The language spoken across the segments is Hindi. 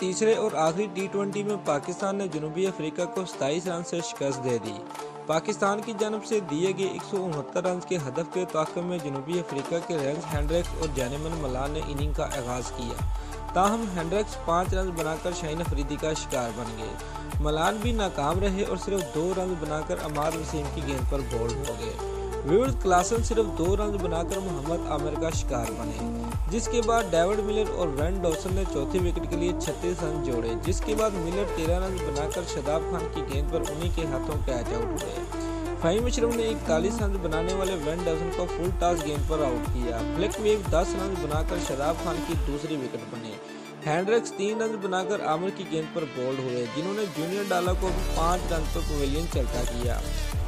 तीसरे और आखिरी टी20 में पाकिस्तान ने जनूबी अफ्रीका को 27 रन से शिकस्त दे दी। पाकिस्तान की जानब से दिए गए 169 रन के हदफ के ताक़ुब में जनूबी अफ्रीका के रेंस हेंड्रिक्स और जैनेमन मलान ने इनिंग का आगाज़ किया। ताहम हेंड्रिक्स 5 रन बनाकर शाहीन अफरीदी का शिकार बन गए। मलान भी नाकाम रहे और सिर्फ 2 रन बनाकर अमाद वसीम की गेंद पर बोल्ड हो गए। विविड क्लासन सिर्फ 2 रन बनाकर मोहम्मद आमिर का शिकार बने, जिसके बाद डेविड मिलर और वेन डॉसन ने चौथी विकेट के लिए 36 रन जोड़े, जिसके बाद मिलर 13 रन बनाकर शादाब खान की गेंद पर उन्हीं के हाथों कैच आउट हुए। फ़हीम अशरफ ने 41 रन बनाने वाले वेन डॉसन को फुल टॉस गेंद पर आउट किया। फ्लिक वेव 10 रन बनाकर शादाब खान की दूसरी विकेट बने। हेंड्रिक्स 3 रन बनाकर आमिर की गेंद पर बोल्ड हुए, जिन्होंने जूनियर डाला को भी 5 रन पर पवेलियन चलता किया।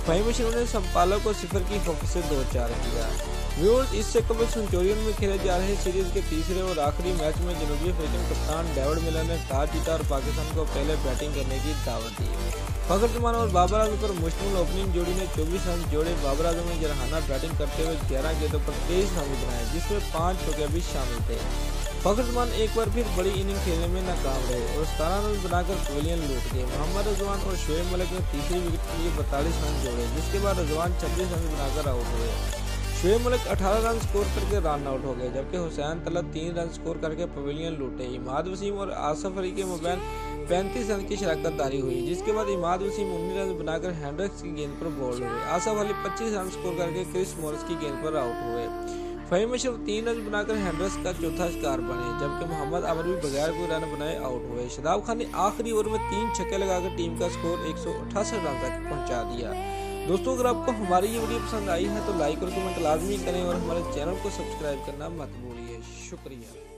फ़हीम अशरफ ने संपाला को 0 की फोकस से 2-4 किया। व्यूअर्स, इससे कबल सेंचुरियन में खेले जा रहे सीरीज के तीसरे और आखिरी मैच में जनूबी अफ्रीकन कप्तान डेविड मिलर ने टॉस जीता और पाकिस्तान को पहले बैटिंग करने की दावत दी। फखर जमान और बाबर आजम पर मुश्तमिल ओपनिंग जोड़ी ने 24 रन जोड़े। बाबर आजम ने जरहाना बैटिंग करते हुए 11 गेंदों पर 23 रन बनाए, जिसमें 5 चौके भी शामिल थे। फखर जमान एक बार फिर बड़ी इनिंग खेलने में नाकाम रहे और 17 रन बनाकर पवेलियन लूट गए। मोहम्मद रिजवान और शोएब मलिक ने तीसरी विकेट के लिए 42 रन जोड़े, जिसके बाद रिजवान 26 रन बनाकर आउट हुए। शोएब मलिक 18 रन स्कोर करके रन आउट हो गए, जबकि हुसैन तलत 3 रन स्कोर करके पवेलियन लूटे। इमाद वसीम और आसफ अली के मोबाइल 35 रन की शराकतदारी हुई, जिसके बाद इमाद वसीम 19 रन बनाकर हेंड्रिक्स की गेंद पर बोल्ड हुए। आसफ अली 25 रन स्कोर करके क्रिस मॉरिस की गेंद पर आउट हुए। फ़हीम अशरफ 3 रन बनाकर हेंड्रिक्स का चौथा शिकार बने, जबकि मोहम्मद आमिर भी बगैर कोई रन बनाए आउट हुए। शादाब खान ने आखिरी ओवर में 3 छक्के लगाकर टीम का स्कोर 168 रन तक पहुंचा दिया। दोस्तों, अगर आपको हमारी ये वीडियो पसंद आई है तो लाइक और कमेंट लाजमी करें और हमारे चैनल को सब्सक्राइब करना मत भूलिए। शुक्रिया।